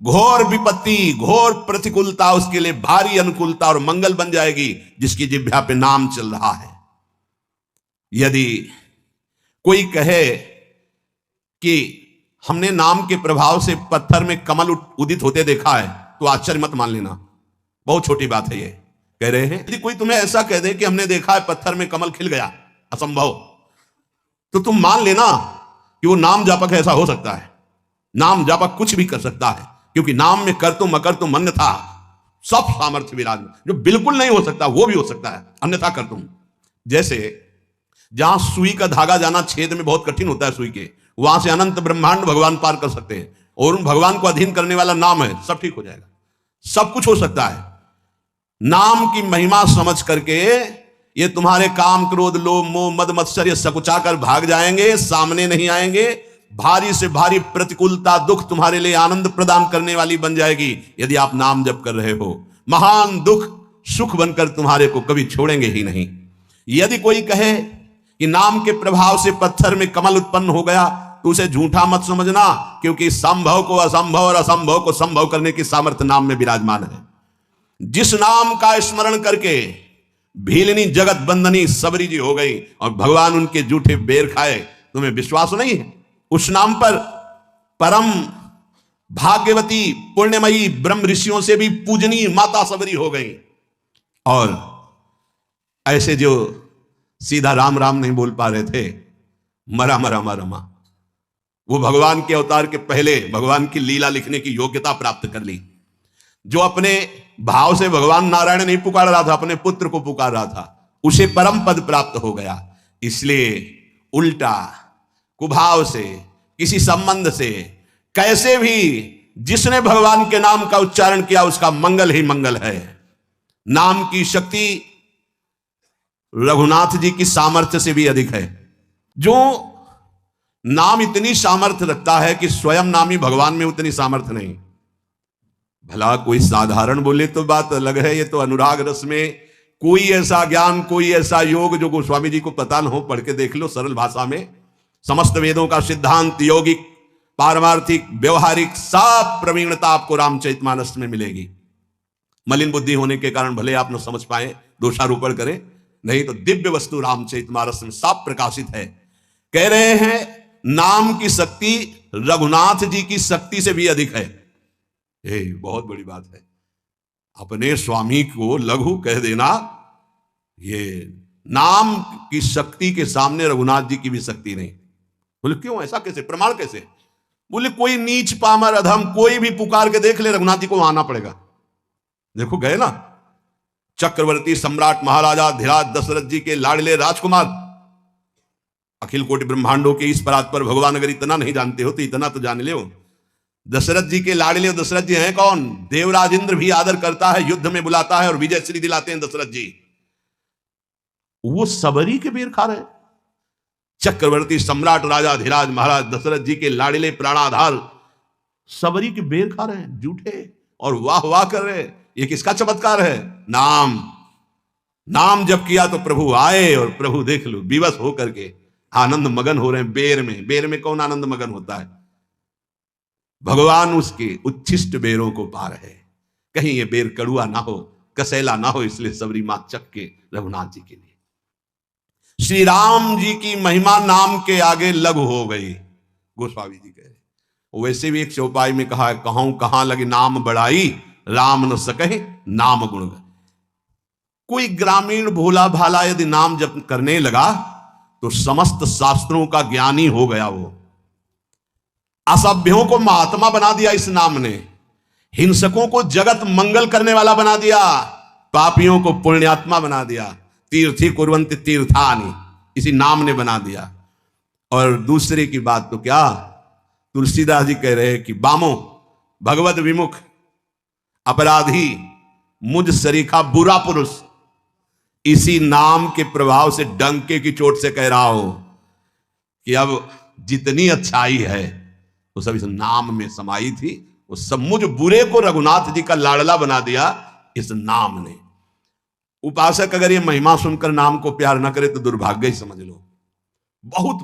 घोर विपत्ति, घोर प्रतिकूलता उसके लिए भारी अनुकूलता और मंगल बन जाएगी जिसकी जिह्वा पे नाम चल रहा है। यदि कोई कहे कि हमने नाम के प्रभाव से पत्थर में कमल उदित होते देखा है, तो आश्चर्य मत मान लेना, बहुत छोटी बात है ये। कह रहे हैं यदि कोई तुम्हें ऐसा कह दे कि हमने देखा है पत्थर में कमल खिल गया, असंभव, तो तुम मान लेना कि वो नाम जापक ऐसा हो सकता है। नाम जापक कुछ भी कर सकता है, क्योंकि नाम में कर तुम अकर तुम अन्यथा सब सामर्थ्य विराजमान। जो बिल्कुल नहीं हो सकता वो भी हो सकता है, अन्यथा कर तुम। जैसे जहां सुई का धागा जाना छेद में बहुत कठिन होता है सुई के, वहां से अनंत ब्रह्मांड भगवान पार कर सकते हैं, और उन भगवान को अधीन करने वाला नाम है, सब ठीक हो जाएगा, सब कुछ हो सकता है। नाम की महिमा समझ करके ये तुम्हारे काम क्रोध लोभ मोह मद मत्सर ये सकुचा कर भाग जाएंगे, सामने नहीं आएंगे। भारी से भारी प्रतिकूलता दुख तुम्हारे लिए आनंद प्रदान करने वाली बन जाएगी यदि आप नाम जप कर रहे हो। महान दुख सुख बनकर तुम्हारे को कभी छोड़ेंगे ही नहीं। यदि कोई कहे कि नाम के प्रभाव से पत्थर में कमल उत्पन्न हो गया, तो उसे झूठा मत समझना, क्योंकि संभव को असंभव और असंभव को संभव करने की सामर्थ्य नाम में विराजमान है। जिस नाम का स्मरण करके भीलनी जगत बंदनी सबरी जी हो गई और भगवान उनके जूठे बेर खाए, तुम्हें विश्वास नहीं है? उस नाम पर परम भाग्यवती पुण्यमयी ब्रह्म ऋषियों से भी पूजनीय माता सबरी हो गई। और ऐसे जो सीधा राम राम नहीं बोल पा रहे थे, मरा मरा मरा मा, वो भगवान के अवतार के पहले भगवान की लीला लिखने की योग्यता प्राप्त कर ली। जो अपने भाव से भगवान नारायण नहीं पुकार रहा था, अपने पुत्र को पुकार रहा था, उसे परम पद प्राप्त हो गया। इसलिए उल्टा कुभाव से किसी संबंध से कैसे भी जिसने भगवान के नाम का उच्चारण किया उसका मंगल ही मंगल है। नाम की शक्ति रघुनाथ जी की सामर्थ्य से भी अधिक है। जो नाम इतनी सामर्थ्य रखता है कि स्वयं नामी भगवान में उतनी सामर्थ्य नहीं। भला कोई साधारण बोले तो बात अलग है, ये तो अनुराग रस में कोई ऐसा ज्ञान कोई ऐसा योग जो गोस्वामी जी को पता न हो, पढ़ के देख लो सरल भाषा में। समस्त वेदों का सिद्धांत यौगिक पारमार्थिक व्यवहारिक सब प्रवीणता आपको रामचरितमानस में मिलेगी। मलिन बुद्धि होने के कारण भले आप न समझ पाए, दोषारोपण करें, नहीं तो दिव्य वस्तु रामचरितमानस में सब प्रकाशित है। कह रहे हैं नाम की शक्ति रघुनाथ जी की शक्ति से भी अधिक है। ये बहुत बड़ी बात है। अपने स्वामी को लघु कह देना, ये नाम की शक्ति के सामने रघुनाथ जी की भी शक्ति नहीं। बोले क्यों, ऐसा कैसे, प्रमाण कैसे? बोले कोई नीच पामर अधम कोई भी पुकार के देख ले, रघुनाथ जी को आना पड़ेगा। देखो गए ना, चक्रवर्ती सम्राट महाराजा धीराज दशरथ जी के लाडले राजकुमार, अखिल कोटि ब्रह्मांडों के इस परात पर भगवान अगर इतना नहीं जानते हो तो इतना तो जान ले। दशरथ जी के लाडले, दशरथ जी हैं कौन? देवराज इंद्र भी आदर करता है, युद्ध में बुलाता है और विजय श्री दिलाते हैं दशरथ जी। वो सबरी के बेर खा रहे। चक्रवर्ती सम्राट राजा धीराज महाराज दशरथ जी के लाडले प्राणाधार सबरी के बेर खा रहे हैं झूठे, और वाह वाह कर रहे हैं। ये किसका चमत्कार है? नाम। नाम जब किया तो प्रभु आए, और प्रभु देख लो विवश होकर के आनंद मगन हो रहे हैं बेर में। बेर में कौन आनंद मगन होता है? भगवान उसके उच्छिष्ट बेरों को पा रहे। कहीं ये बेर कड़ुआ ना हो, कसैला ना हो, इसलिए सबरी मां चक के रघुनाथ जी के लिए। श्री राम जी की महिमा नाम के आगे लघु हो गई, गोस्वामी जी कह रहे। वैसे भी एक चौपाई में कहा है, कहूं कहां लगे नाम बड़ाई, राम न सके नाम गुण। कोई ग्रामीण भोला भाला यदि नाम जप करने लगा तो समस्त शास्त्रों का ज्ञानी हो गया। वो असभ्यों को महात्मा बना दिया इस नाम ने, हिंसकों को जगत मंगल करने वाला बना दिया, पापियों को पुण्यात्मा बना दिया। तीर्थी कुर्वन्ति तीर्थानि, इसी नाम ने बना दिया। और दूसरे की बात तो क्या, तुलसीदास जी कह रहे हैं कि बामो भगवत विमुख अपराधी मुझ सरीखा बुरा पुरुष, इसी नाम के प्रभाव से डंके की चोट से कह रहा हो कि अब जितनी अच्छाई है वो सब इस नाम में समाई थी। वो सब मुझ बुरे को रघुनाथ जी का लाडला बना दिया इस नाम ने। उपासक अगर ये महिमा सुनकर नाम को प्यार ना करे तो दुर्भाग्य ही समझ लो। बहुत